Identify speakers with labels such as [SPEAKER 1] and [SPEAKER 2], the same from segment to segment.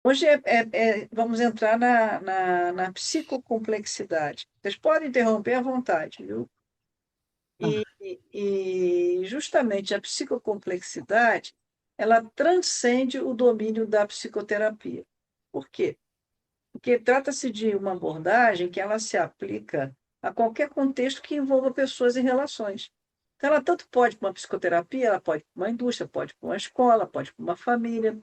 [SPEAKER 1] Hoje vamos entrar na psicocomplexidade. Vocês podem interromper à vontade, viu? E,
[SPEAKER 2] Ah,
[SPEAKER 1] e justamente a psicocomplexidade, ela transcende o domínio da psicoterapia. Por quê? Porque trata-se de uma abordagem que ela se aplica a qualquer contexto que envolva pessoas e relações. Então, ela tanto pode para uma psicoterapia, ela pode para uma indústria, pode para uma escola, pode para uma família.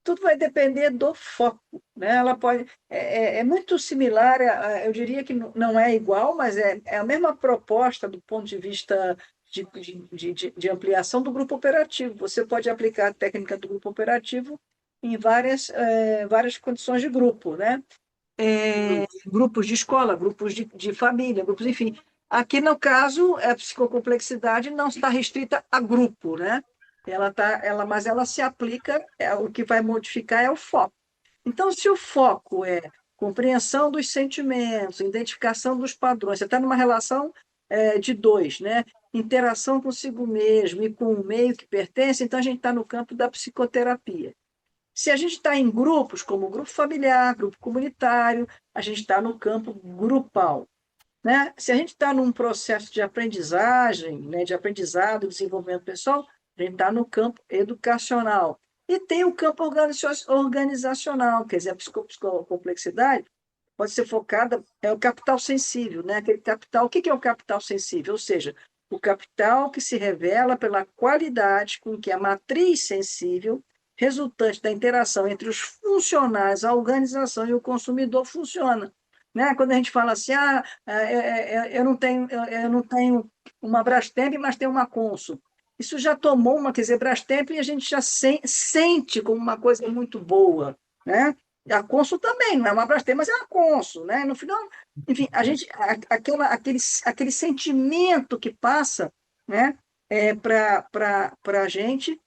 [SPEAKER 1] Tudo vai depender do foco, né? Ela pode é muito similar, eu diria que não é igual, mas é a mesma proposta do ponto de vista de ampliação do grupo operativo. Você pode aplicar a técnica do grupo operativo em várias condições de grupo, né? Grupos de escola, grupos de família, grupos, enfim. Aqui, no caso, a psicocomplexidade não está restrita a grupo, né? Mas ela se aplica, o que vai modificar é o foco. Então, se o foco é compreensão dos sentimentos, identificação dos padrões, você está numa relação de dois, né? Interação consigo mesmo e com o meio que pertence, então a gente está no campo da psicoterapia. Se a gente está em grupos, como grupo familiar, grupo comunitário, a gente está no campo grupal, né? Se a gente está num processo de aprendizagem, né, de aprendizado, desenvolvimento pessoal, a gente está no campo educacional. E tem o campo organizacional, quer dizer, a psicocomplexidade pode ser focada, é o capital sensível, né? Aquele capital, o que é o capital sensível? Ou seja, o capital que se revela pela qualidade com que a matriz sensível, resultante da interação entre os funcionários, a organização e o consumidor, funciona. Né? Quando a gente fala assim, eu não tenho uma Brastemp, mas tenho uma Consul. Isso já tomou uma, quer dizer, Brastemp e a gente já sente como uma coisa muito boa, né? E a Consul também, não é uma Brastemp, mas é uma Consul, né? No final, enfim, aquele sentimento que passa, né, para a gente,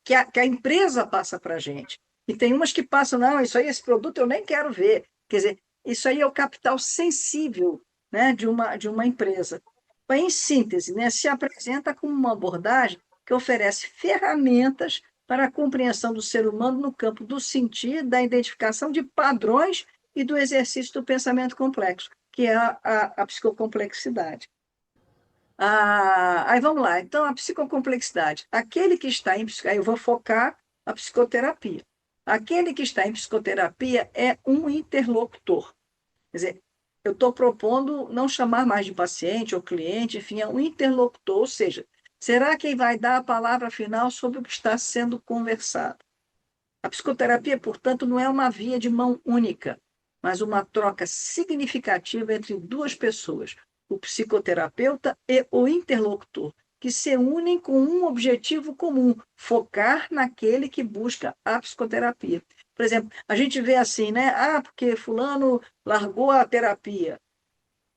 [SPEAKER 1] que a empresa passa para a gente. E tem umas que passam, não, isso aí, esse produto eu nem quero ver. Quer dizer, isso aí é o capital sensível, né, de uma empresa. Em síntese, né, se apresenta como uma abordagem que oferece ferramentas para a compreensão do ser humano no campo do sentir, da identificação de padrões e do exercício do pensamento complexo, que é a psicocomplexidade. Aí vamos lá. Então, a psicocomplexidade. Aquele que está aí eu vou focar a psicoterapia. Aquele que está em psicoterapia é um interlocutor. Quer dizer, eu estou propondo não chamar mais de paciente ou cliente, enfim, é um interlocutor, ou seja, será quem vai dar a palavra final sobre o que está sendo conversado. A psicoterapia, portanto, não é uma via de mão única, mas uma troca significativa entre duas pessoas, o psicoterapeuta e o interlocutor, que se unem com um objetivo comum: focar naquele que busca a psicoterapia. Por exemplo, a gente vê assim, né? Porque fulano largou a terapia.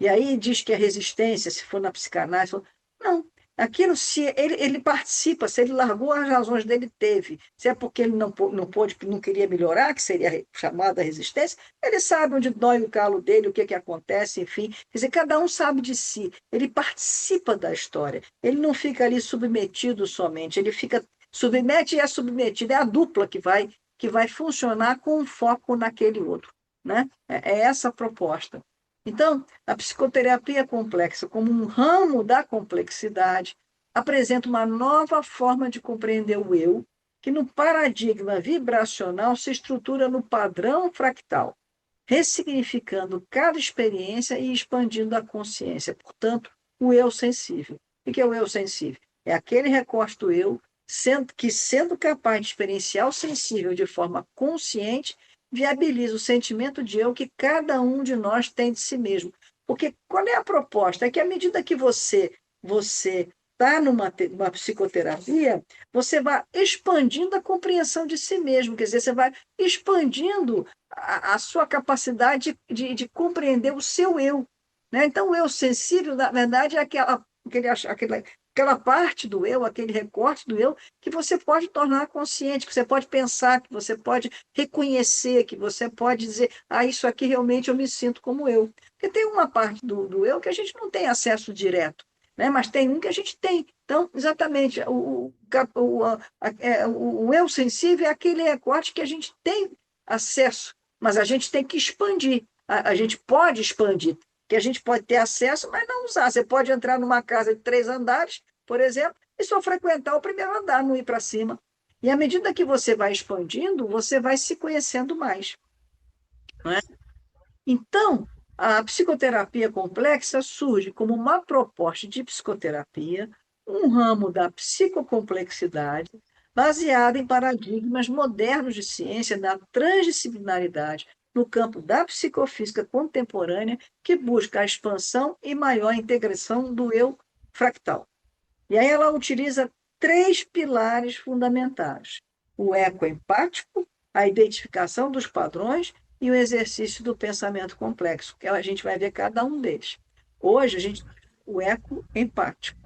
[SPEAKER 1] E aí diz que é resistência, se for na psicanálise. Não, aquilo, se ele participa, se ele largou as razões dele, teve. Se é porque ele não pôde, não queria melhorar, que seria chamada resistência, ele sabe onde dói o calo dele, o que, que acontece, enfim. Quer dizer, cada um sabe de si, ele participa da história, ele não fica ali submetido somente, ele fica submete e é submetido, é a dupla que vai funcionar com um foco naquele outro. Né? É essa a proposta. Então, a psicoterapia complexa, como um ramo da complexidade, apresenta uma nova forma de compreender o eu, que no paradigma vibracional se estrutura no padrão fractal, ressignificando cada experiência e expandindo a consciência. Portanto, o eu sensível. O que é o eu sensível? É aquele recorte do eu sendo capaz de experienciar o sensível de forma consciente, viabiliza o sentimento de eu que cada um de nós tem de si mesmo. Porque qual é a proposta? É que à medida que você está numa psicoterapia, você vai expandindo a compreensão de si mesmo, quer dizer, você vai expandindo a sua capacidade de compreender o seu eu. Né? Então, o eu sensível, na verdade, é aquela parte do eu, aquele recorte do eu, que você pode tornar consciente, que você pode pensar, que você pode reconhecer, que você pode dizer, isso aqui realmente eu me sinto como eu. Porque tem uma parte do eu que a gente não tem acesso direto, né? Mas tem um que a gente tem. Então, exatamente, o eu sensível é aquele recorte que a gente tem acesso, mas a gente tem que expandir. A gente pode expandir, que a gente pode ter acesso, mas não usar. Você pode entrar numa casa de 3 andares, por exemplo, e só frequentar o primeiro andar, não ir para cima. E à medida que você vai expandindo, você vai se conhecendo mais. Não é? Então, a psicoterapia complexa surge como uma proposta de psicoterapia, um ramo da psicocomplexidade, baseada em paradigmas modernos de ciência da transdisciplinaridade no campo da psicofísica contemporânea, que busca a expansão e maior integração do eu fractal. E aí ela utiliza 3 pilares fundamentais: o eco empático, a identificação dos padrões e o exercício do pensamento complexo, que a gente vai ver cada um deles. Hoje, a gente o eco empático.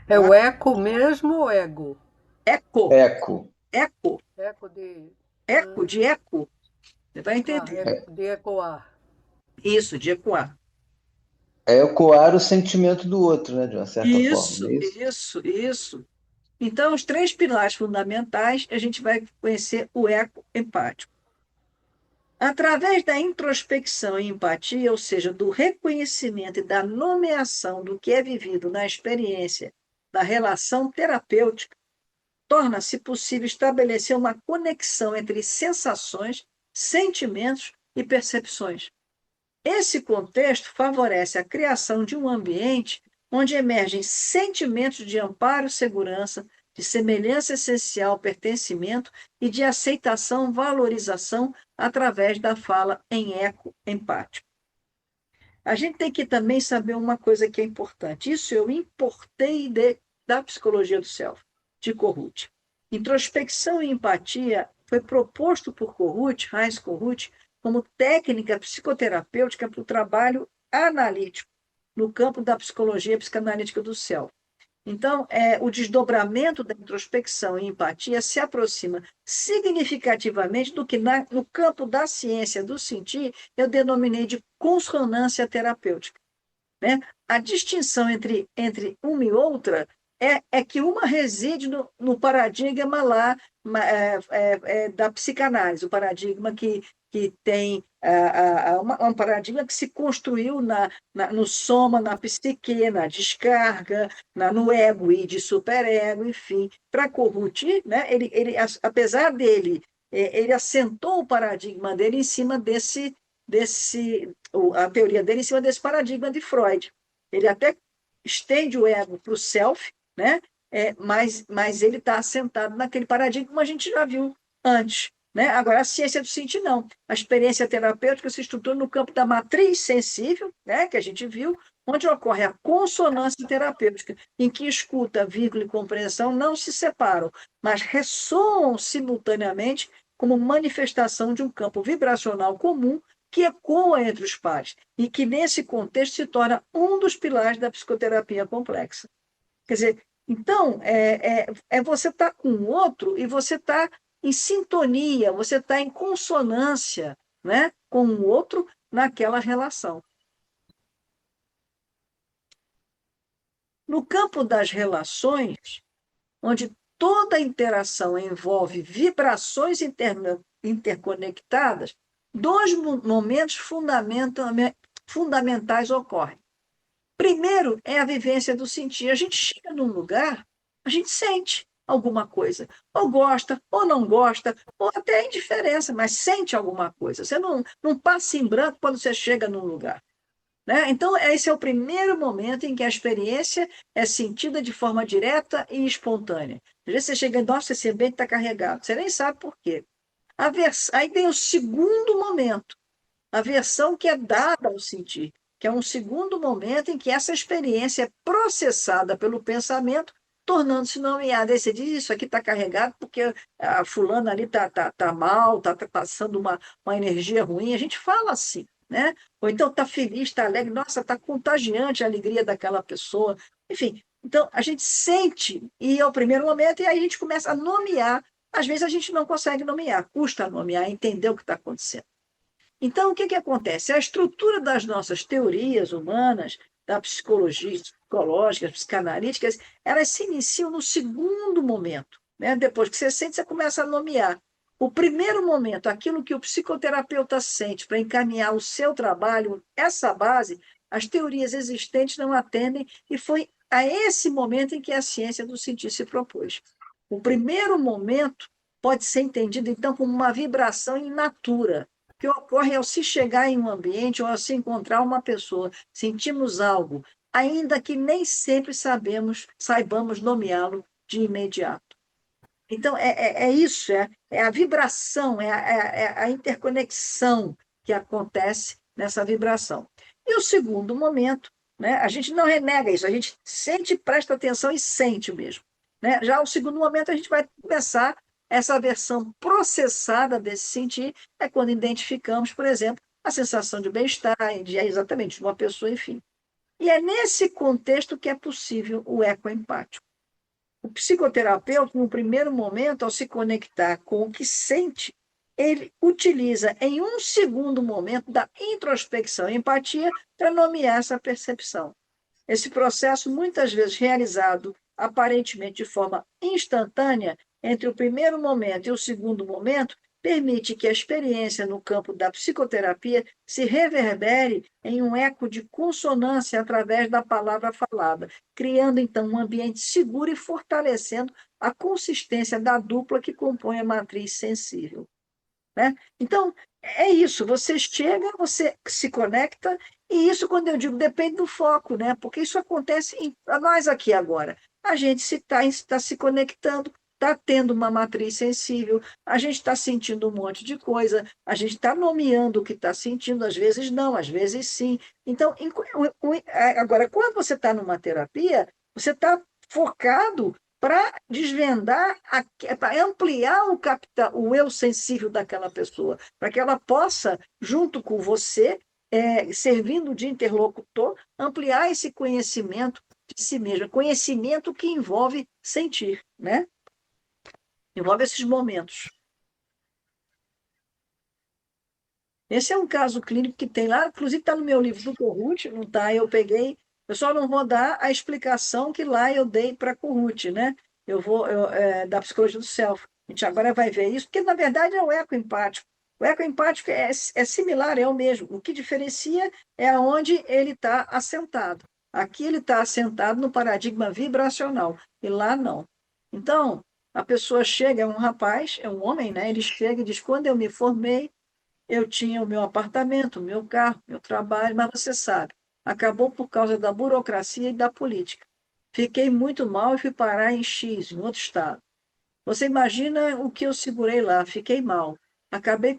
[SPEAKER 2] É
[SPEAKER 1] Tá?
[SPEAKER 2] o eco mesmo ou ego?
[SPEAKER 1] Eco,
[SPEAKER 3] Eco.
[SPEAKER 1] eco,
[SPEAKER 2] Eco de.
[SPEAKER 1] eco de eco. Você vai entender.
[SPEAKER 2] De ecoar.
[SPEAKER 1] Isso, de ecoar.
[SPEAKER 3] É ecoar o sentimento do outro, né? De uma certa forma, não
[SPEAKER 1] Isso,
[SPEAKER 3] é isso?
[SPEAKER 1] isso, isso. Então, os 3 pilares fundamentais, a gente vai conhecer o eco empático. Através da introspecção e empatia, ou seja, do reconhecimento e da nomeação do que é vivido na experiência da relação terapêutica, torna-se possível estabelecer uma conexão entre sensações, sentimentos e percepções. Esse contexto favorece a criação de um ambiente onde emergem sentimentos de amparo, segurança, de semelhança essencial, pertencimento e de aceitação, valorização através da fala em eco empático. A gente tem que também saber uma coisa que é importante. Isso eu importei da psicologia do self, de Kohut. Introspecção e empatia foi proposto por Kohut, Heinz Kohut, como técnica psicoterapêutica para o trabalho analítico no campo da psicologia psicanalítica do self. Então, o desdobramento da introspecção e empatia se aproxima significativamente do que no campo da ciência do sentir eu denominei de consonância terapêutica. Né? A distinção entre uma e outra é que uma reside no paradigma lá da psicanálise, o paradigma que tem um paradigma que se construiu no soma, na psique, na descarga, no ego e de superego, enfim. Para Kohut, né, apesar dele, ele assentou o paradigma dele em cima a teoria dele em cima desse paradigma de Freud. Ele até estende o ego para o self, né? Mas ele está assentado naquele paradigma como a gente já viu antes. Né? Agora, a ciência do sentir, não. A experiência terapêutica se estrutura no campo da matriz sensível, né? Que a gente viu, onde ocorre a consonância terapêutica, em que escuta, vírgula e compreensão não se separam, mas ressoam simultaneamente como manifestação de um campo vibracional comum que ecoa entre os pares e que, nesse contexto, se torna um dos pilares da psicoterapia complexa. Quer dizer, então, você estar com o outro e você está em sintonia, você está em consonância, né, com o outro naquela relação. No campo das relações, onde toda interação envolve vibrações interconectadas, 2 momentos fundamentais ocorrem. Primeiro é a vivência do sentir. A gente chega num lugar, a gente sente alguma coisa. Ou gosta, ou não gosta, ou até é indiferença, mas sente alguma coisa. Você não passa em branco quando você chega num lugar. Né? Então, esse é o primeiro momento em que a experiência é sentida de forma direta e espontânea. Às vezes você chega e, nossa, esse ambiente está carregado. Você nem sabe por quê. Aí tem o segundo momento, a versão que é dada ao sentir, que é um segundo momento em que essa experiência é processada pelo pensamento, tornando-se nomeada. Aí você diz, isso aqui está carregado porque a fulana ali tá mal, está passando uma energia ruim. A gente fala assim, né? Ou então está feliz, está alegre, nossa, está contagiante a alegria daquela pessoa. Enfim, então a gente sente, e é o primeiro momento, e aí a gente começa a nomear. Às vezes a gente não consegue nomear, custa nomear, entender o que está acontecendo. Então, o que acontece? A estrutura das nossas teorias humanas, da psicologia psicológicas, psicanalíticas, elas se iniciam no segundo momento, né? Depois que você sente, você começa a nomear. O primeiro momento, aquilo que o psicoterapeuta sente para encaminhar o seu trabalho, essa base, as teorias existentes não atendem, e foi a esse momento em que a ciência do sentir se propôs. O primeiro momento pode ser entendido, então, como uma vibração in natura, que ocorre ao se chegar em um ambiente ou ao se encontrar uma pessoa, sentimos algo, ainda que nem sempre saibamos nomeá-lo de imediato. Então, é isso, é a vibração, é a interconexão que acontece nessa vibração. E o segundo momento, né, a gente não renega isso, a gente sente, presta atenção e sente mesmo. Né? Já o segundo momento, a gente vai começar essa versão processada desse sentir, é quando identificamos, por exemplo, a sensação de bem-estar, exatamente, de uma pessoa, enfim. E é nesse contexto que é possível o ecoempático. O psicoterapeuta, no primeiro momento, ao se conectar com o que sente, ele utiliza em um segundo momento da introspecção e empatia para nomear essa percepção. Esse processo, muitas vezes realizado aparentemente de forma instantânea, entre o primeiro momento e o segundo momento, permite que a experiência no campo da psicoterapia se reverbere em um eco de consonância através da palavra falada, criando então um ambiente seguro e fortalecendo a consistência da dupla que compõe a matriz sensível. Né? Então, é isso, você chega, você se conecta, e isso, quando eu digo, depende do foco, né? Porque isso acontece a nós aqui agora. A gente está se conectando, está tendo uma matriz sensível, a gente está sentindo um monte de coisa, a gente está nomeando o que está sentindo, às vezes não, às vezes sim. Então, agora, quando você está numa terapia, você está focado para desvendar, para ampliar o eu sensível daquela pessoa, para que ela possa, junto com você, servindo de interlocutor, ampliar esse conhecimento de si mesma, conhecimento que envolve sentir, né? Envolve esses momentos. Esse é um caso clínico que tem lá, inclusive está no meu livro do Corrute, não está? Eu só não vou dar a explicação que lá eu dei para Corrute, né? Da psicologia do self. A gente agora vai ver isso, porque na verdade é o ecoempático. O ecoempático é similar, é o mesmo. O que diferencia é onde ele está assentado. Aqui ele está assentado no paradigma vibracional, e lá não. Então, a pessoa chega, é um rapaz, é um homem, né? Ele chega e diz: quando eu me formei, eu tinha o meu apartamento, o meu carro, meu trabalho, mas você sabe, acabou por causa da burocracia e da política. Fiquei muito mal e fui parar em X, em outro estado. Você imagina o que eu segurei lá, fiquei mal. Acabei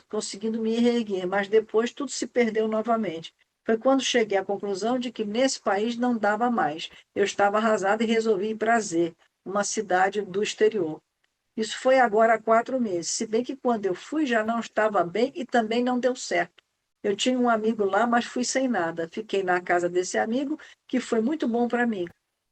[SPEAKER 1] conseguindo me reerguer, mas depois tudo se perdeu novamente. Foi quando cheguei à conclusão de que nesse país não dava mais. Eu estava arrasada e resolvi ir para Z, uma cidade do exterior. Isso foi agora há 4 meses, se bem que quando eu fui já não estava bem e também não deu certo. Eu tinha um amigo lá, mas fui sem nada. Fiquei na casa desse amigo, que foi muito bom para mim.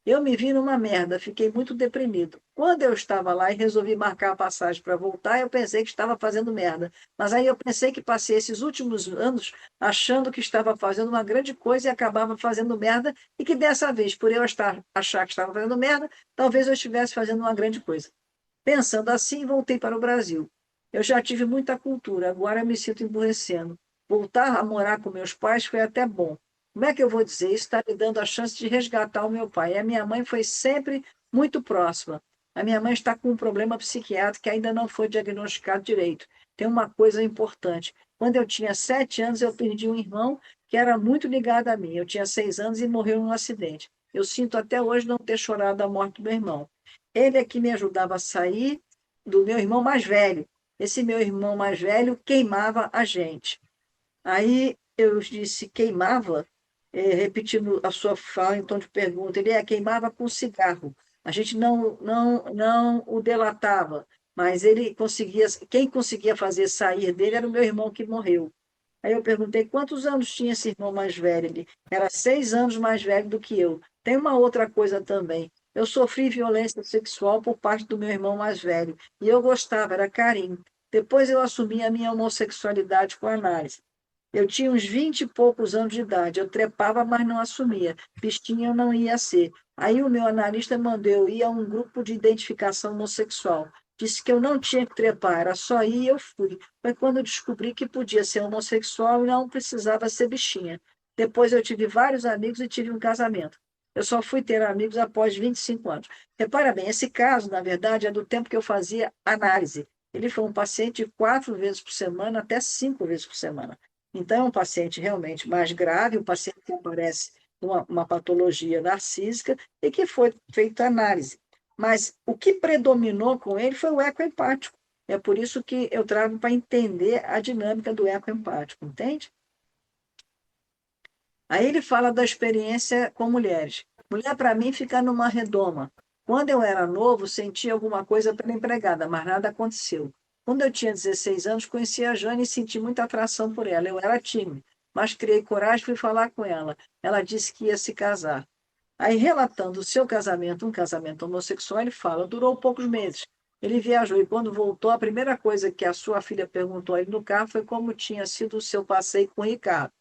[SPEAKER 1] Eu me vi numa merda, fiquei muito deprimido. Quando eu estava lá e resolvi marcar a passagem para voltar, eu pensei que estava fazendo merda. Mas aí eu pensei que passei esses últimos anos achando que estava fazendo uma grande coisa e acabava fazendo merda, e que dessa vez, por eu achar que estava fazendo merda, talvez eu estivesse fazendo uma grande coisa. Pensando assim, voltei para o Brasil. Eu já tive muita cultura, agora me sinto emburrecendo. Voltar a morar com meus pais foi até bom. Como é que eu vou dizer? Isso está me dando a chance de resgatar o meu pai. E a minha mãe foi sempre muito próxima. A minha mãe está com um problema psiquiátrico que ainda não foi diagnosticado direito. Tem uma coisa importante. Quando eu tinha 7 anos, eu perdi um irmão que era muito ligado a mim. Eu tinha 6 anos e morreu num acidente. Eu sinto até hoje não ter chorado a morte do meu irmão. Ele é que me ajudava a sair do meu irmão mais velho. Esse meu irmão mais velho queimava a gente. Aí eu disse: queimava? Repetindo a sua fala em tom de pergunta. Ele queimava com cigarro. A gente não o delatava, mas ele conseguia, quem conseguia fazer sair dele era o meu irmão que morreu. Aí eu perguntei quantos anos tinha esse irmão mais velho. Ele era 6 anos mais velho do que eu. Tem uma outra coisa também. Eu sofri violência sexual por parte do meu irmão mais velho. E eu gostava, era carinho. Depois eu assumi a minha homossexualidade com análise. Eu tinha uns 20 e poucos anos de idade. Eu trepava, mas não assumia. Pistinha eu não ia ser. Aí o meu analista mandou eu ir a um grupo de identificação homossexual. Disse que eu não tinha que trepar, era só ir e eu fui. Foi quando eu descobri que podia ser homossexual e não precisava ser bichinha. Depois eu tive vários amigos e tive um casamento. Eu só fui ter amigos após 25 anos. Repara bem, esse caso, na verdade, é do tempo que eu fazia análise. Ele foi um paciente de 4 vezes por semana até 5 vezes por semana. Então, é um paciente realmente mais grave, um paciente que aparece com uma patologia narcísica e que foi feita análise. Mas o que predominou com ele foi o ecoempático. É por isso que eu trago para entender a dinâmica do ecoempático, entende? Aí ele fala da experiência com mulheres. Mulher, para mim, fica numa redoma. Quando eu era novo, sentia alguma coisa pela empregada, mas nada aconteceu. Quando eu tinha 16 anos, conheci a Jane e senti muita atração por ela. Eu era tímido, mas criei coragem e fui falar com ela. Ela disse que ia se casar. Aí, relatando o seu casamento, um casamento homossexual, ele fala, durou poucos meses. Ele viajou e, quando voltou, a primeira coisa que a sua filha perguntou a ele no carro foi como tinha sido o seu passeio com o Ricardo.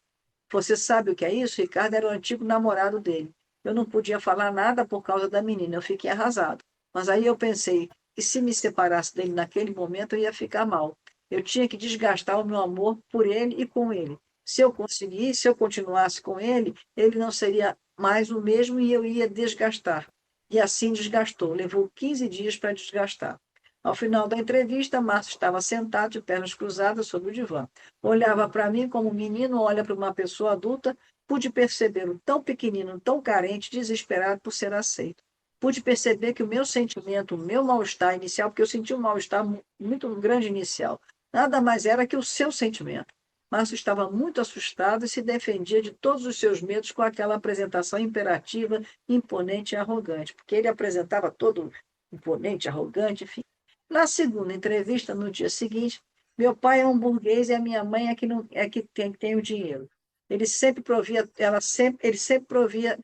[SPEAKER 1] Você sabe o que é isso? Ricardo era o antigo namorado dele. Eu não podia falar nada por causa da menina, eu fiquei arrasado. Mas aí eu pensei que se me separasse dele naquele momento, eu ia ficar mal. Eu tinha que desgastar o meu amor por ele e com ele. Se eu conseguisse, se eu continuasse com ele não seria mais o mesmo e eu ia desgastar. E assim desgastou. Levou 15 dias para desgastar. Ao final da entrevista, Márcio estava sentado de pernas cruzadas sobre o divã. Olhava para mim como um menino olha para uma pessoa adulta. Pude percebê-lo tão pequenino, tão carente, desesperado por ser aceito. Pude perceber que o meu sentimento, o meu mal-estar inicial, porque eu senti um mal-estar muito grande inicial, nada mais era que o seu sentimento. Márcio estava muito assustado e se defendia de todos os seus medos com aquela apresentação imperativa, imponente e arrogante, porque ele apresentava todo imponente, arrogante, enfim. Na segunda entrevista, no dia seguinte, meu pai é um burguês e a minha mãe é que, não, é que tem o dinheiro. Ele sempre provia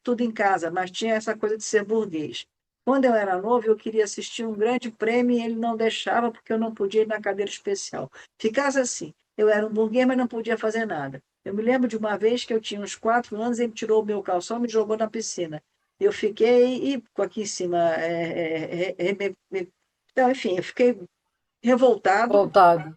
[SPEAKER 1] tudo em casa, mas tinha essa coisa de ser burguês. Quando eu era novo, eu queria assistir um grande prêmio e ele não deixava porque eu não podia ir na cadeira especial. Ficasse assim, eu era um burguês, mas não podia fazer nada. Eu me lembro de uma vez que eu tinha uns 4 anos, ele tirou o meu calção e me jogou na piscina. Eu fiquei, e aqui em cima, então, enfim, eu fiquei revoltado,
[SPEAKER 2] Voltado.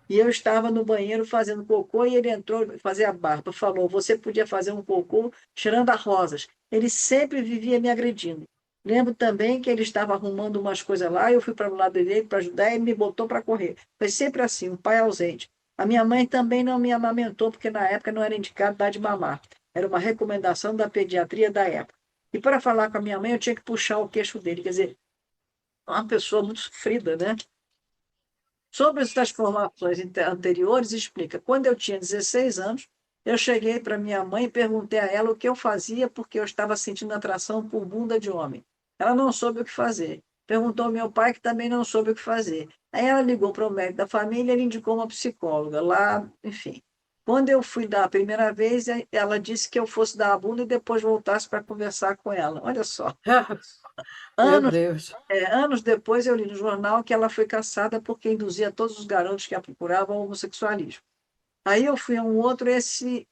[SPEAKER 1] e eu estava no banheiro fazendo cocô e ele entrou fazer a barba, falou, você podia fazer um cocô cheirando a rosas. Ele sempre vivia me agredindo. Lembro também que ele estava arrumando umas coisas lá, eu fui para o lado dele para ajudar e ele me botou para correr. Foi sempre assim, um pai ausente. A minha mãe também não me amamentou, porque na época não era indicado dar de mamar. Era uma recomendação da pediatria da época. E para falar com a minha mãe, eu tinha que puxar o queixo dele. Quer dizer, uma pessoa muito sofrida, né? Sobre as transformações anteriores, explica. Quando eu tinha 16 anos, eu cheguei para minha mãe e perguntei a ela o que eu fazia porque eu estava sentindo atração por bunda de homem. Ela não soube o que fazer. Perguntou ao meu pai, que também não soube o que fazer. Aí ela ligou para o médico da família e ele indicou uma psicóloga lá, enfim. Quando eu fui dar a primeira vez, ela disse que eu fosse dar a bunda e depois voltasse para conversar com ela. Olha só.
[SPEAKER 2] Meu
[SPEAKER 1] Anos
[SPEAKER 2] Deus.
[SPEAKER 1] anos depois, eu li no jornal que ela foi caçada porque induzia todos os garotos que a procuravam ao homossexualismo. Aí eu fui a um outro, esse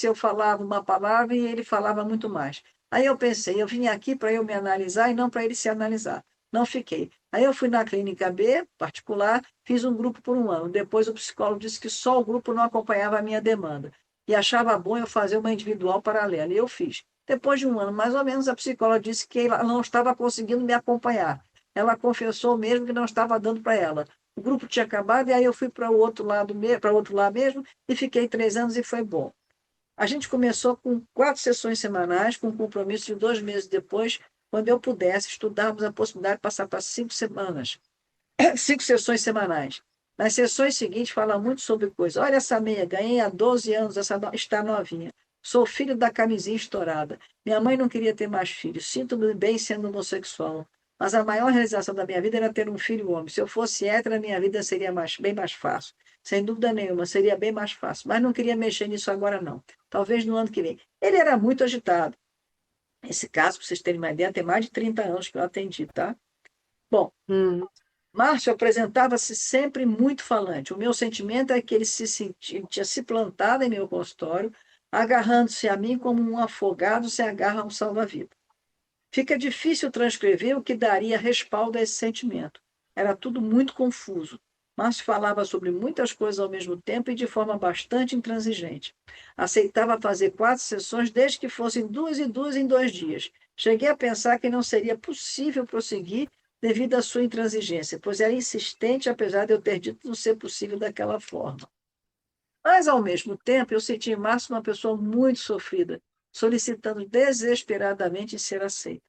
[SPEAKER 1] eu falava uma palavra e ele falava muito mais. Aí eu pensei, eu vim aqui para eu me analisar e não para ele se analisar. Não fiquei. Aí eu fui na clínica B, particular, fiz um grupo por um ano. Depois o psicólogo disse que só o grupo não acompanhava a minha demanda e achava bom eu fazer uma individual paralela. E eu fiz. Depois de um ano, mais ou menos, a psicóloga disse que ela não estava conseguindo me acompanhar. Ela confessou mesmo que não estava dando para ela. O grupo tinha acabado e aí eu fui para o outro lado, para outro lado mesmo e fiquei 3 anos e foi bom. A gente começou com 4 sessões semanais, com um compromisso de 2 meses depois, quando eu pudesse, estudarmos a possibilidade de passar para 5 semanas, 5 sessões semanais. Nas sessões seguintes, fala muito sobre coisas. Olha essa meia, ganhei há 12 anos, está novinha. Sou filho da camisinha estourada. Minha mãe não queria ter mais filhos. Sinto-me bem sendo homossexual. Mas a maior realização da minha vida era ter um filho homem. Se eu fosse hétero, a minha vida seria bem mais fácil. Sem dúvida nenhuma, seria bem mais fácil. Mas não queria mexer nisso agora, não. Talvez no ano que vem. Ele era muito agitado. Esse caso, para vocês terem uma ideia, tem mais de 30 anos que eu atendi, tá? Bom,
[SPEAKER 2] Hum.
[SPEAKER 1] Márcio apresentava-se sempre muito falante. O meu sentimento é que ele tinha se plantado em meu consultório, agarrando-se a mim como um afogado se agarra a um salva-vidas. Fica difícil transcrever o que daria respaldo a esse sentimento. Era tudo muito confuso. Márcio falava sobre muitas coisas ao mesmo tempo e de forma bastante intransigente. Aceitava fazer 4 sessões desde que fossem 2 e 2 em 2 dias. Cheguei a pensar que não seria possível prosseguir devido à sua intransigência, pois era insistente, apesar de eu ter dito não ser possível daquela forma. Mas, ao mesmo tempo, eu senti em Márcio uma pessoa muito sofrida, solicitando desesperadamente ser aceita.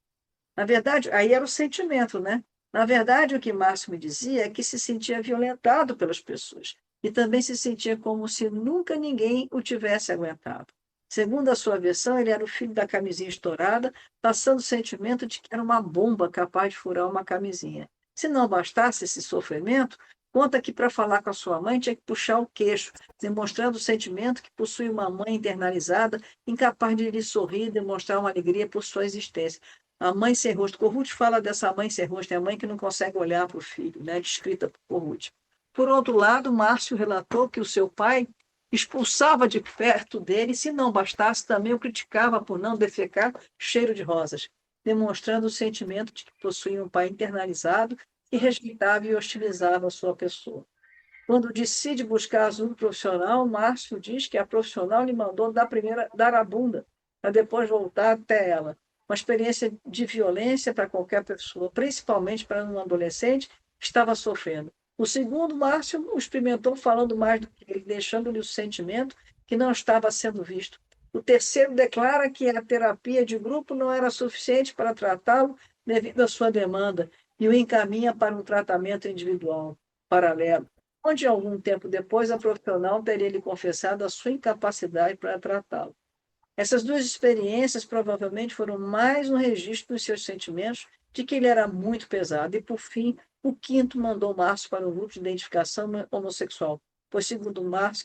[SPEAKER 1] Na verdade, aí era o sentimento, né? Na verdade, o que Márcio me dizia é que se sentia violentado pelas pessoas e também se sentia como se nunca ninguém o tivesse aguentado. Segundo a sua versão, ele era o filho da camisinha estourada, passando o sentimento de que era uma bomba capaz de furar uma camisinha. Se não bastasse esse sofrimento, conta que para falar com a sua mãe tinha que puxar o queixo, demonstrando o sentimento que possui uma mãe internalizada, incapaz de lhe sorrir e demonstrar uma alegria por sua existência. A mãe sem rosto. Corrute fala dessa mãe sem rosto, é a mãe que não consegue olhar para o filho, né? Descrita por Corrute. Por outro lado, Márcio relatou que o seu pai expulsava de perto dele, se não bastasse, também o criticava por não defecar cheiro de rosas, demonstrando o sentimento de que possuía um pai internalizado que respeitava e hostilizava a sua pessoa. Quando decide buscar ajuda profissional, Márcio diz que a profissional lhe mandou dar a bunda, para depois voltar até ela. Uma experiência de violência para qualquer pessoa, principalmente para um adolescente que estava sofrendo. O segundo, Márcio, o experimentou falando mais do que ele, deixando-lhe o sentimento que não estava sendo visto. O terceiro declara que a terapia de grupo não era suficiente para tratá-lo devido à sua demanda e o encaminha para um tratamento individual, paralelo, onde algum tempo depois a profissional teria lhe confessado a sua incapacidade para tratá-lo. Essas 2 experiências provavelmente foram mais um registro dos seus sentimentos de que ele era muito pesado. E, por fim, o quinto mandou Márcio para o grupo de identificação homossexual, pois, segundo Márcio,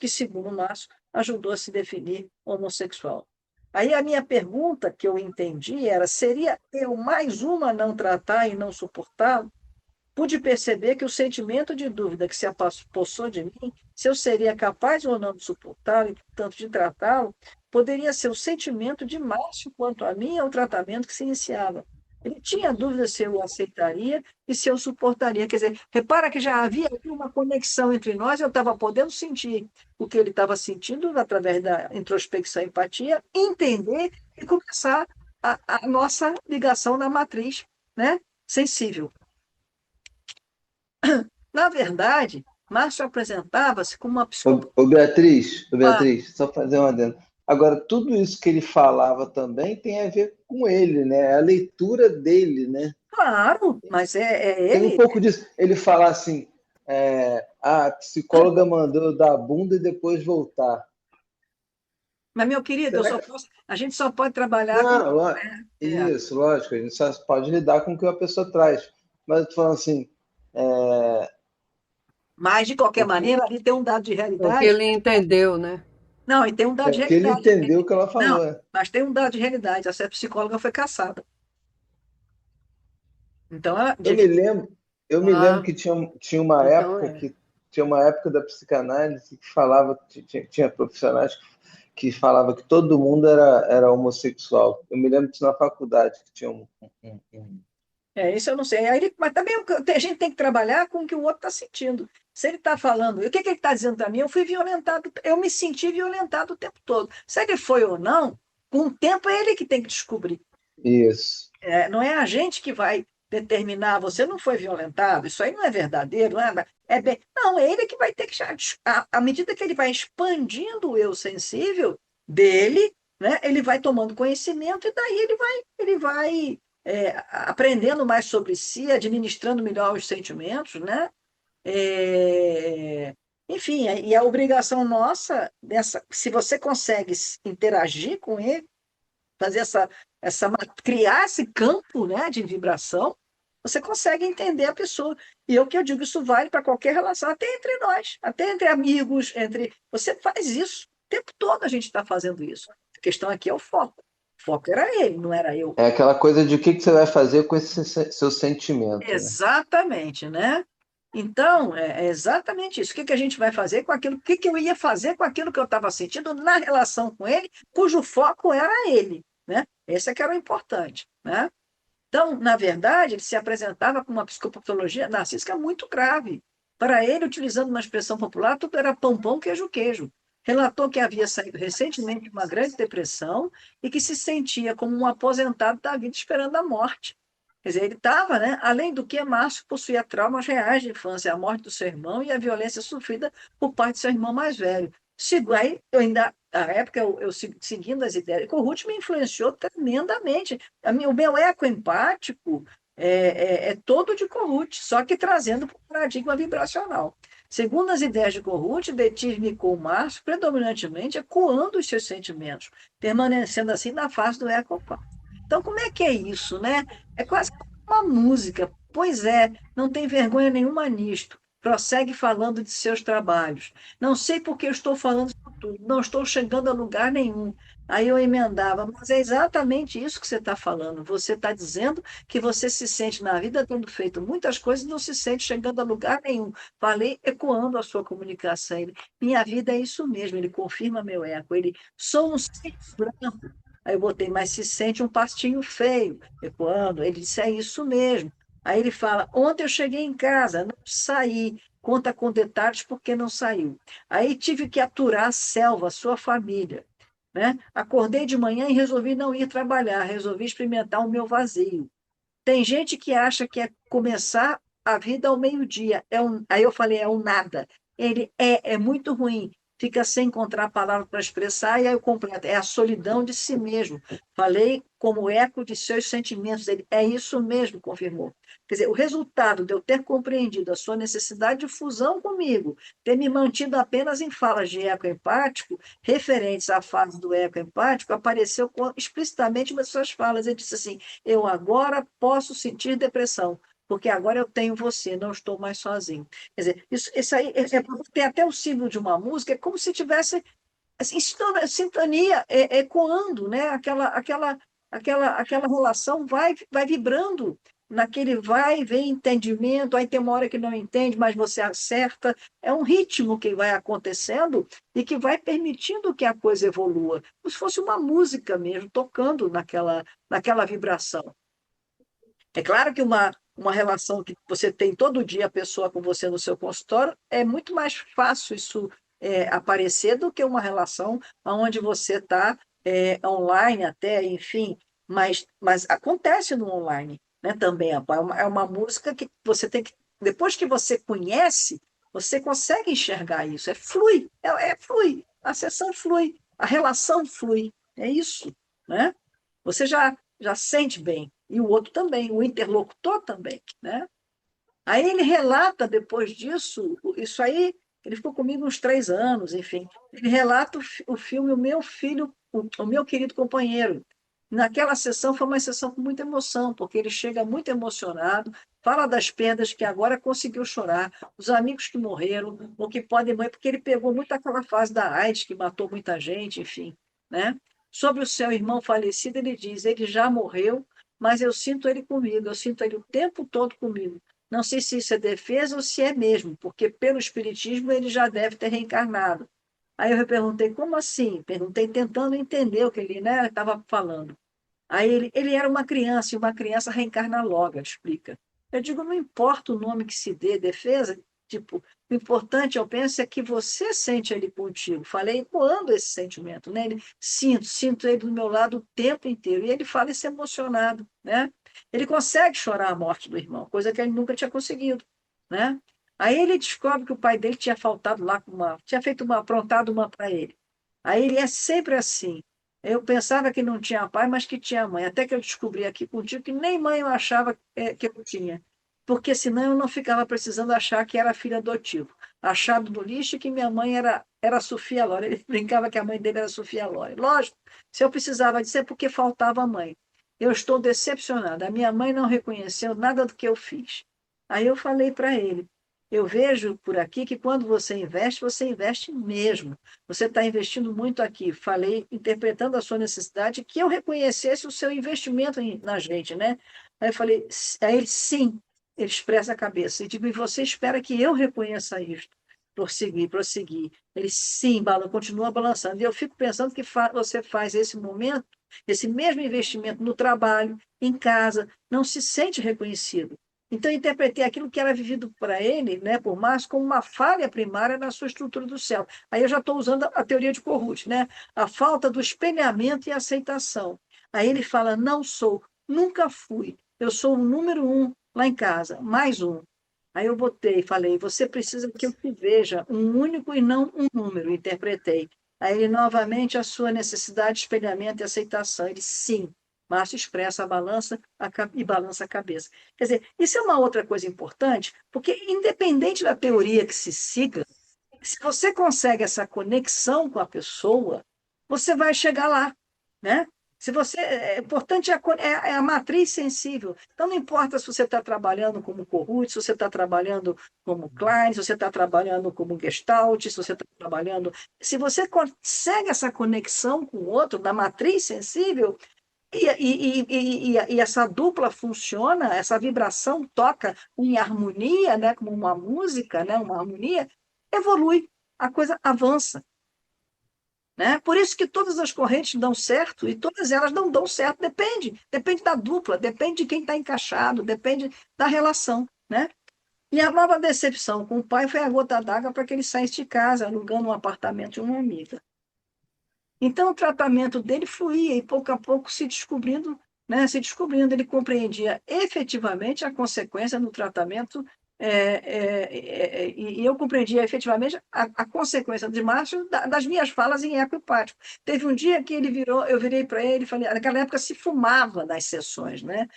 [SPEAKER 1] ajudou a se definir homossexual. Aí a minha pergunta que eu entendi era, seria eu mais uma a não tratar e não suportá-lo? Pude perceber que o sentimento de dúvida que se apossou de mim, se eu seria capaz ou não de suportá-lo e, portanto, de tratá-lo, poderia ser o sentimento de Márcio quanto a mim ao tratamento que se iniciava. Ele tinha dúvida se eu o aceitaria e se eu suportaria. Quer dizer, repara que já havia aqui uma conexão entre nós, eu estava podendo sentir o que ele estava sentindo através da introspecção e empatia, entender e começar a nossa ligação na matriz, né? Sensível. Na verdade, Márcio apresentava-se como uma psicopata.
[SPEAKER 3] Ô Beatriz, só fazer uma adendo. Agora, tudo isso que ele falava também tem a ver com ele, né? É a leitura dele, né?
[SPEAKER 1] Claro, mas é
[SPEAKER 3] Tem um
[SPEAKER 1] ele.
[SPEAKER 3] pouco disso. Ele fala assim, a psicóloga mandou eu dar a bunda e depois voltar.
[SPEAKER 1] Mas, meu querido,
[SPEAKER 3] Será que...
[SPEAKER 1] a gente só pode trabalhar com.
[SPEAKER 3] Não, isso, lógico, a gente só pode lidar com o que a pessoa traz. Mas eu tô falando assim, é,
[SPEAKER 1] Mas, de qualquer
[SPEAKER 3] o que,
[SPEAKER 1] maneira, ali tem um dado de
[SPEAKER 2] O que
[SPEAKER 1] realidade.
[SPEAKER 2] ele entendeu, né?
[SPEAKER 1] Não, e tem um dado
[SPEAKER 3] é
[SPEAKER 1] de
[SPEAKER 3] o que ele
[SPEAKER 1] realidade.
[SPEAKER 3] entendeu o que ela
[SPEAKER 1] Não,
[SPEAKER 3] falou.
[SPEAKER 1] mas tem um dado de realidade. Essa psicóloga foi caçada. Então, ela
[SPEAKER 3] Eu me
[SPEAKER 1] devia.
[SPEAKER 3] lembro, eu me lembro
[SPEAKER 2] Ah,
[SPEAKER 3] que
[SPEAKER 2] então é.
[SPEAKER 3] tinha uma época da psicanálise que falava, tinha profissionais que falava que todo mundo era homossexual. Eu me lembro disso na faculdade, que tinha um.
[SPEAKER 1] Isso eu não sei. Mas também a gente tem que trabalhar com o que o outro está sentindo. Se ele está falando, e o que ele está dizendo para mim? Eu fui violentado, eu me senti violentado o tempo todo. Se ele foi ou não, com o tempo é ele que tem que descobrir.
[SPEAKER 3] Isso.
[SPEAKER 1] Não é a gente que vai determinar, você não foi violentado, isso aí não é verdadeiro, não é bem. Não, é ele que vai ter que. À medida que ele vai expandindo o eu sensível dele, né, ele vai tomando conhecimento e daí aprendendo mais sobre si, administrando melhor os sentimentos, né? Enfim, e a obrigação nossa, se você consegue interagir com ele, fazer criar esse campo, né, de vibração, você consegue entender a pessoa. E eu digo, isso vale para qualquer relação, até entre nós, até entre amigos, você faz isso. O tempo todo a gente está fazendo isso. A questão aqui é o foco. O foco era ele, não era eu.
[SPEAKER 3] É aquela coisa de o que você vai fazer com esse seu sentimento, né?
[SPEAKER 1] Exatamente, né? Então, é exatamente isso. O que que a gente vai fazer com aquilo? O que que eu ia fazer com aquilo que eu estava sentindo na relação com ele, cujo foco era ele, né? Esse é que era o importante, né? Então, na verdade, ele se apresentava com uma psicopatologia narcísica muito grave. Para ele, utilizando uma expressão popular, tudo era pão, pão, queijo, queijo. Relatou que havia saído recentemente de uma grande depressão e que se sentia como um aposentado da vida esperando a morte. Quer dizer, ele estava, né? Além do que, Márcio possuía traumas reais de infância, a morte do seu irmão e a violência sofrida por parte do seu irmão mais velho. Aí, eu ainda, na época, seguindo as ideias, o Corrute me influenciou tremendamente. O meu eco empático é todo de Corrute, só que trazendo para o paradigma vibracional. Segundo as ideias de Corrute, detive-me com o Márcio predominantemente ecoando os seus sentimentos, permanecendo assim na fase do eco empático. Então, como é que é isso, né? É quase como uma música. Pois é, não tem vergonha nenhuma nisto. Prossegue falando de seus trabalhos. Não sei por que eu estou falando isso tudo, não estou chegando a lugar nenhum. Aí eu emendava, mas é exatamente isso que você está falando. Você está dizendo que você se sente na vida tendo feito muitas coisas e não se sente chegando a lugar nenhum. Falei ecoando a sua comunicação. Ele, minha vida é isso mesmo, ele confirma meu eco. Ele, sou um ser branco. Aí eu botei, mas se sente um pastinho feio, ecoando. Ele disse, é isso mesmo. Aí ele fala, ontem eu cheguei em casa, não saí. Conta com detalhes porque não saiu. Aí tive que aturar a selva, a sua família. Né? Acordei de manhã e resolvi não ir trabalhar, resolvi experimentar o meu vazio. Tem gente que acha que é começar a vida ao meio-dia. Aí eu falei, é um nada. Ele é muito ruim. Fica sem encontrar palavra para expressar, e aí eu completo. É a solidão de si mesmo. Falei como eco de seus sentimentos. Ele, é isso mesmo, confirmou. Quer dizer, o resultado de eu ter compreendido a sua necessidade de fusão comigo, ter me mantido apenas em falas de eco empático, referentes à fase do eco empático, apareceu explicitamente nas suas falas. Ele disse assim: eu agora posso sentir depressão, porque agora eu tenho você, não estou mais sozinho. Quer dizer, isso aí tem até o símbolo de uma música, é como se tivesse assim, sintonia, ecoando, né? Aquela relação vai vibrando naquele vai e vem entendimento, aí tem uma hora que não entende, mas você acerta. É um ritmo que vai acontecendo e que vai permitindo que a coisa evolua, como se fosse uma música mesmo, tocando naquela vibração. É claro que uma relação que você tem todo dia a pessoa com você no seu consultório, é muito mais fácil isso aparecer do que uma relação onde você está online até, enfim, mas acontece no online, né, também. É uma música que você tem que, depois que você conhece, você consegue enxergar isso, flui, flui, a sessão flui, a relação flui, é isso, né? Você já sente bem, e o outro também, o interlocutor também, né? Aí ele relata depois disso, isso aí, ele ficou comigo uns 3 anos, enfim. Ele relata o filme O Meu Filho, o Meu Querido Companheiro. Naquela sessão foi uma sessão com muita emoção, porque ele chega muito emocionado, fala das perdas que agora conseguiu chorar, os amigos que morreram, ou que podem morrer, porque ele pegou muito aquela fase da AIDS, que matou muita gente, enfim. Né? Sobre o seu irmão falecido, ele diz, ele já morreu, mas eu sinto ele comigo, eu sinto ele o tempo todo comigo. Não sei se isso é defesa ou se é mesmo, porque pelo espiritismo ele já deve ter reencarnado. Aí eu perguntei, como assim? Perguntei tentando entender o que ele, né, estava falando. Aí ele era uma criança, e uma criança reencarna logo, explica. Eu digo, não importa o nome que se dê, defesa, tipo, o importante, eu penso, é que você sente ele contigo. Falei ecoando esse sentimento, né? Ele, sinto ele do meu lado o tempo inteiro. E ele fala isso emocionado, né? Ele consegue chorar a morte do irmão, coisa que ele nunca tinha conseguido, né? Aí ele descobre que o pai dele tinha faltado lá, tinha aprontado uma para ele. Aí ele é sempre assim. Eu pensava que não tinha pai, mas que tinha mãe. Até que eu descobri aqui contigo que nem mãe eu achava que eu tinha. Porque senão eu não ficava precisando achar que era filho adotivo. Achado no lixo que minha mãe era Sofia Loren. Ele brincava que a mãe dele era Sofia Loren. Lógico, se eu precisava disso é porque faltava a mãe. Eu estou decepcionada. A minha mãe não reconheceu nada do que eu fiz. Aí eu falei para ele, eu vejo por aqui que quando você investe mesmo. Você está investindo muito aqui. Falei, interpretando a sua necessidade, que eu reconhecesse o seu investimento na gente, né? Aí eu falei, aí ele, sim. ele expressa a cabeça. E digo, e você espera que eu reconheça isto? Prosseguir, prosseguir. Ele sim, continua balançando. E eu fico pensando que você faz esse momento, esse mesmo investimento no trabalho, em casa, não se sente reconhecido. Então, eu interpretei aquilo que era vivido para ele, né, por Marx, como uma falha primária na sua estrutura do céu. Aí eu já estou usando a teoria de Corrut, né? A falta do espelhamento e aceitação. Aí ele fala, não sou, nunca fui, eu sou o número um lá em casa, mais um. Aí eu botei, falei, você precisa que eu te veja um único e não um número, interpretei. Aí ele, novamente, a sua necessidade de espelhamento e aceitação. Ele, sim, Márcio expressa a balança e balança a cabeça. Quer dizer, isso é uma outra coisa importante, porque independente da teoria que se siga, se você consegue essa conexão com a pessoa, você vai chegar lá, né? Se você, é importante é a matriz sensível. Então, não importa se você está trabalhando como Corrut, se você está trabalhando como Klein, se você está trabalhando como Gestalt, se você está trabalhando. Se você consegue essa conexão com o outro, da matriz sensível, e essa dupla funciona, essa vibração toca em harmonia, né, como uma música, né, uma harmonia, evolui, a coisa avança. Né? Por isso que todas as correntes dão certo e todas elas não dão certo. Depende da dupla, depende de quem está encaixado, depende da relação. Né? E a nova decepção com o pai foi a gota d'água para que ele saísse de casa, alugando um apartamento de uma amiga. Então, o tratamento dele fluía e, pouco a pouco, se descobrindo, ele compreendia efetivamente a consequência do tratamento, e eu compreendia efetivamente a consequência de Márcio das minhas falas em eco empático. Teve um dia que eu virei para ele e falei, naquela época se fumava nas sessões, né?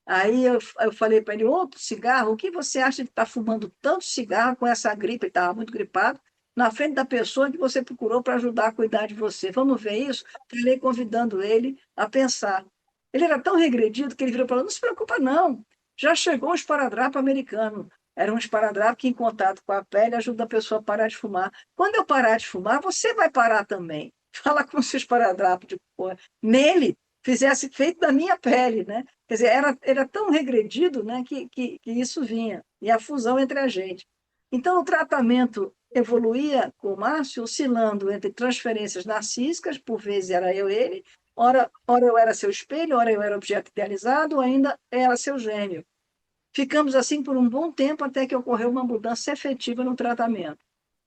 [SPEAKER 1] Aí eu falei para ele, outro cigarro, o que você acha de estar fumando tanto cigarro com essa gripe? Ele estava muito gripado, na frente da pessoa que você procurou para ajudar a cuidar de você. Vamos ver isso? Falei convidando ele a pensar. Ele era tão regredido que ele virou para mim, não se preocupa não, já chegou o esparadrapo americano. Era um esparadrapo que, em contato com a pele, ajuda a pessoa a parar de fumar. Quando eu parar de fumar, você vai parar também. Fala como se o esparadrapo nele fizesse feito da minha pele, né? Quer dizer, era tão regredido, né, que isso vinha, e a fusão entre a gente. Então, o tratamento evoluía com o Márcio, oscilando entre transferências narcísicas, por vezes era eu ele, ora eu era seu espelho, ora eu era objeto idealizado, ou ainda era seu gênio. Ficamos assim por um bom tempo até que ocorreu uma mudança efetiva no tratamento.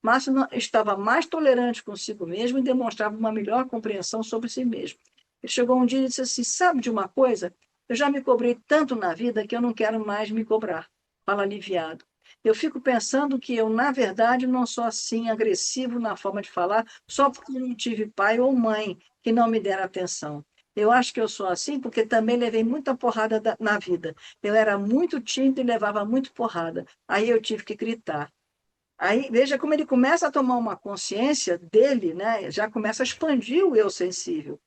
[SPEAKER 1] Márcio estava mais tolerante consigo mesmo e demonstrava uma melhor compreensão sobre si mesmo. Ele chegou um dia e disse assim, sabe de uma coisa? Eu já me cobrei tanto na vida que eu não quero mais me cobrar. Fala aliviado. Eu fico pensando que eu, na verdade, não sou assim agressivo na forma de falar só porque eu não tive pai ou mãe que não me deram atenção. Eu acho que eu sou assim porque também levei muita porrada na vida. Eu era muito tímido e levava muito porrada. Aí eu tive que gritar. Aí veja como ele começa a tomar uma consciência dele, né? Já começa a expandir o eu sensível.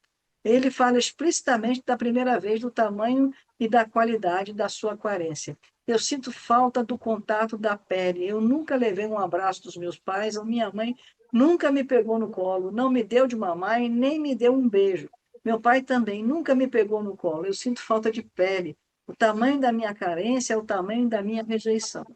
[SPEAKER 1] Ele fala explicitamente da primeira vez do tamanho e da qualidade da sua carência. Eu sinto falta do contato da pele. Eu nunca levei um abraço dos meus pais, a minha mãe nunca me pegou no colo, não me deu de mamar e nem me deu um beijo. Meu pai também nunca me pegou no colo. Eu sinto falta de pele. O tamanho da minha carência é o tamanho da minha rejeição.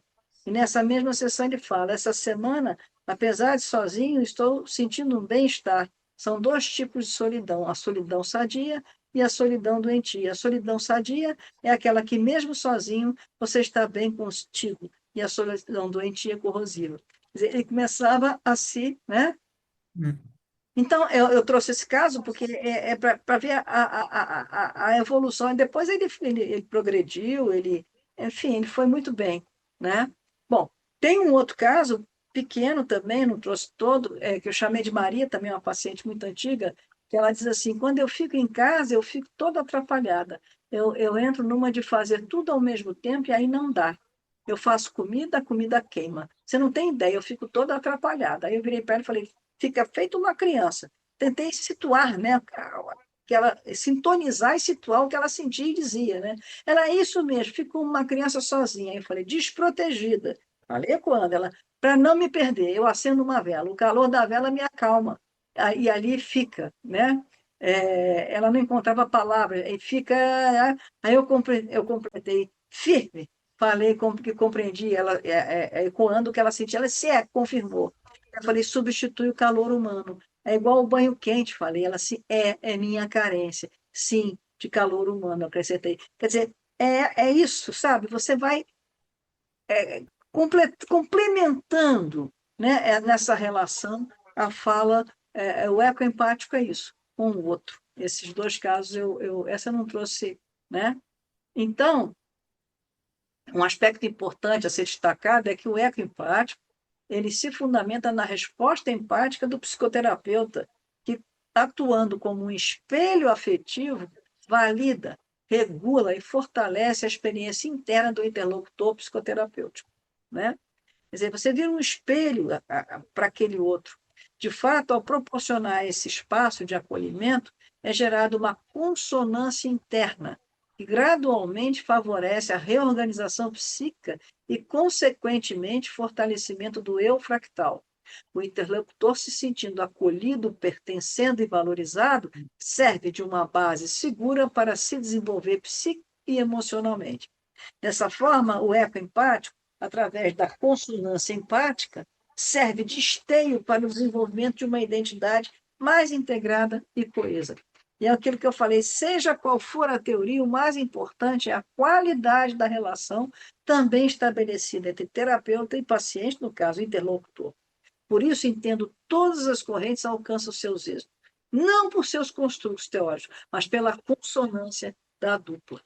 [SPEAKER 1] E nessa mesma sessão ele fala: essa semana, apesar de sozinho, estou sentindo um bem-estar. São dois tipos de solidão: a solidão sadia e a solidão doentia. A solidão sadia é aquela que, mesmo sozinho, você está bem contigo, e a solidão doentia é corrosiva. Quer dizer, ele começava a se, né? Então, eu trouxe esse caso porque é para ver a evolução. E depois ele progrediu, enfim, ele foi muito bem, né? Bom, tem um outro caso, pequeno também, não trouxe todo, que eu chamei de Maria, também uma paciente muito antiga, que ela diz assim, quando eu fico em casa, eu fico toda atrapalhada. Eu entro numa de fazer tudo ao mesmo tempo e aí não dá. Eu faço comida, a comida queima. Você não tem ideia, eu fico toda atrapalhada. Aí eu virei para ela e falei, fica feito uma criança. Tentei situar, né? Sintonizar e situar o que ela sentia e dizia, né? Ela, é isso mesmo, ficou uma criança sozinha. Aí eu falei, desprotegida. Falei quando? Ela, para não me perder, eu acendo uma vela. O calor da vela me acalma. E ali fica, né? Ela não encontrava palavras, aí fica. Aí eu completei, firme, falei como que compreendi, ela ecoando o que ela sentia, ela se confirmou. Eu falei, substitui o calor humano. É igual o banho quente, falei, ela se é minha carência. Sim, de calor humano, eu acrescentei. Quer dizer, é isso, sabe? Você vai complementando, né, nessa relação a fala, o ecoempático é isso, com o outro. Esses dois casos, essa eu não trouxe, né? Então, um aspecto importante a ser destacado é que o ecoempático ele se fundamenta na resposta empática do psicoterapeuta, que, atuando como um espelho afetivo, valida, regula e fortalece a experiência interna do interlocutor psicoterapêutico, né? Quer dizer, você vira um espelho para aquele outro. De fato, ao proporcionar esse espaço de acolhimento, é gerada uma consonância interna, que gradualmente favorece a reorganização psíquica e, consequentemente, fortalecimento do eu fractal. O interlocutor, se sentindo acolhido, pertencendo e valorizado, serve de uma base segura para se desenvolver psíquica e emocionalmente. Dessa forma, o ecoempático, através da consonância empática, serve de esteio para o desenvolvimento de uma identidade mais integrada e coesa. E é aquilo que eu falei, seja qual for a teoria, o mais importante é a qualidade da relação também estabelecida entre terapeuta e paciente, no caso, interlocutor. Por isso, entendo todas as correntes alcançam seus êxitos, não por seus construtos teóricos, mas pela consonância da dupla.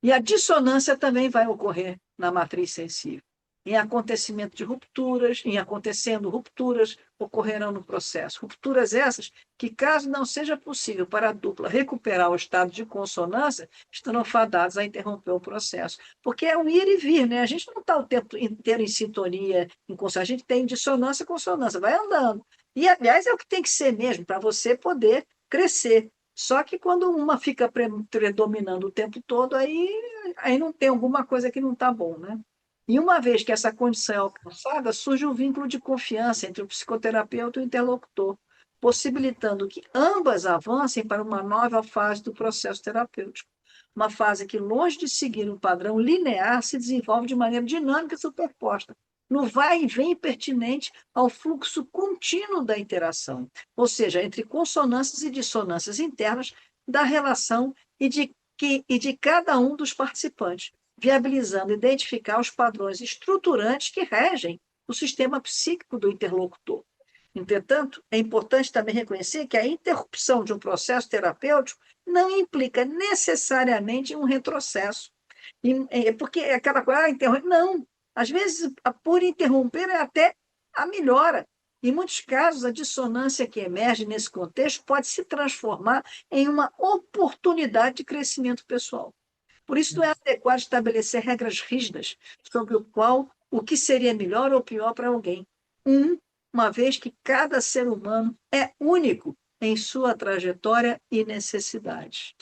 [SPEAKER 1] E a dissonância também vai ocorrer na matriz sensível. Em acontecimento de rupturas, em acontecendo rupturas, ocorrerão no processo. Rupturas essas que, caso não seja possível para a dupla recuperar o estado de consonância, estarão fadadas a interromper o processo. Porque é um ir e vir, né? A gente não está o tempo inteiro em sintonia, em consonância. A gente tem dissonância e consonância, vai andando. E, aliás, é o que tem que ser mesmo, para você poder crescer. Só que quando uma fica predominando o tempo todo, aí não tem alguma coisa que não está bom, né? E uma vez que essa condição é alcançada, surge um vínculo de confiança entre o psicoterapeuta e o interlocutor, possibilitando que ambas avancem para uma nova fase do processo terapêutico. Uma fase que, longe de seguir um padrão linear, se desenvolve de maneira dinâmica e superposta, no vai e vem pertinente ao fluxo contínuo da interação, ou seja, entre consonâncias e dissonâncias internas da relação e de cada um dos participantes, viabilizando identificar os padrões estruturantes que regem o sistema psíquico do interlocutor. Entretanto, é importante também reconhecer que a interrupção de um processo terapêutico não implica necessariamente um retrocesso. Porque é aquela coisa, não. Às vezes, por interromper é até a melhora. Em muitos casos, a dissonância que emerge nesse contexto pode se transformar em uma oportunidade de crescimento pessoal. Por isso, não é adequado estabelecer regras rígidas sobre o que seria melhor ou pior para alguém. Uma vez que cada ser humano é único em sua trajetória e necessidades.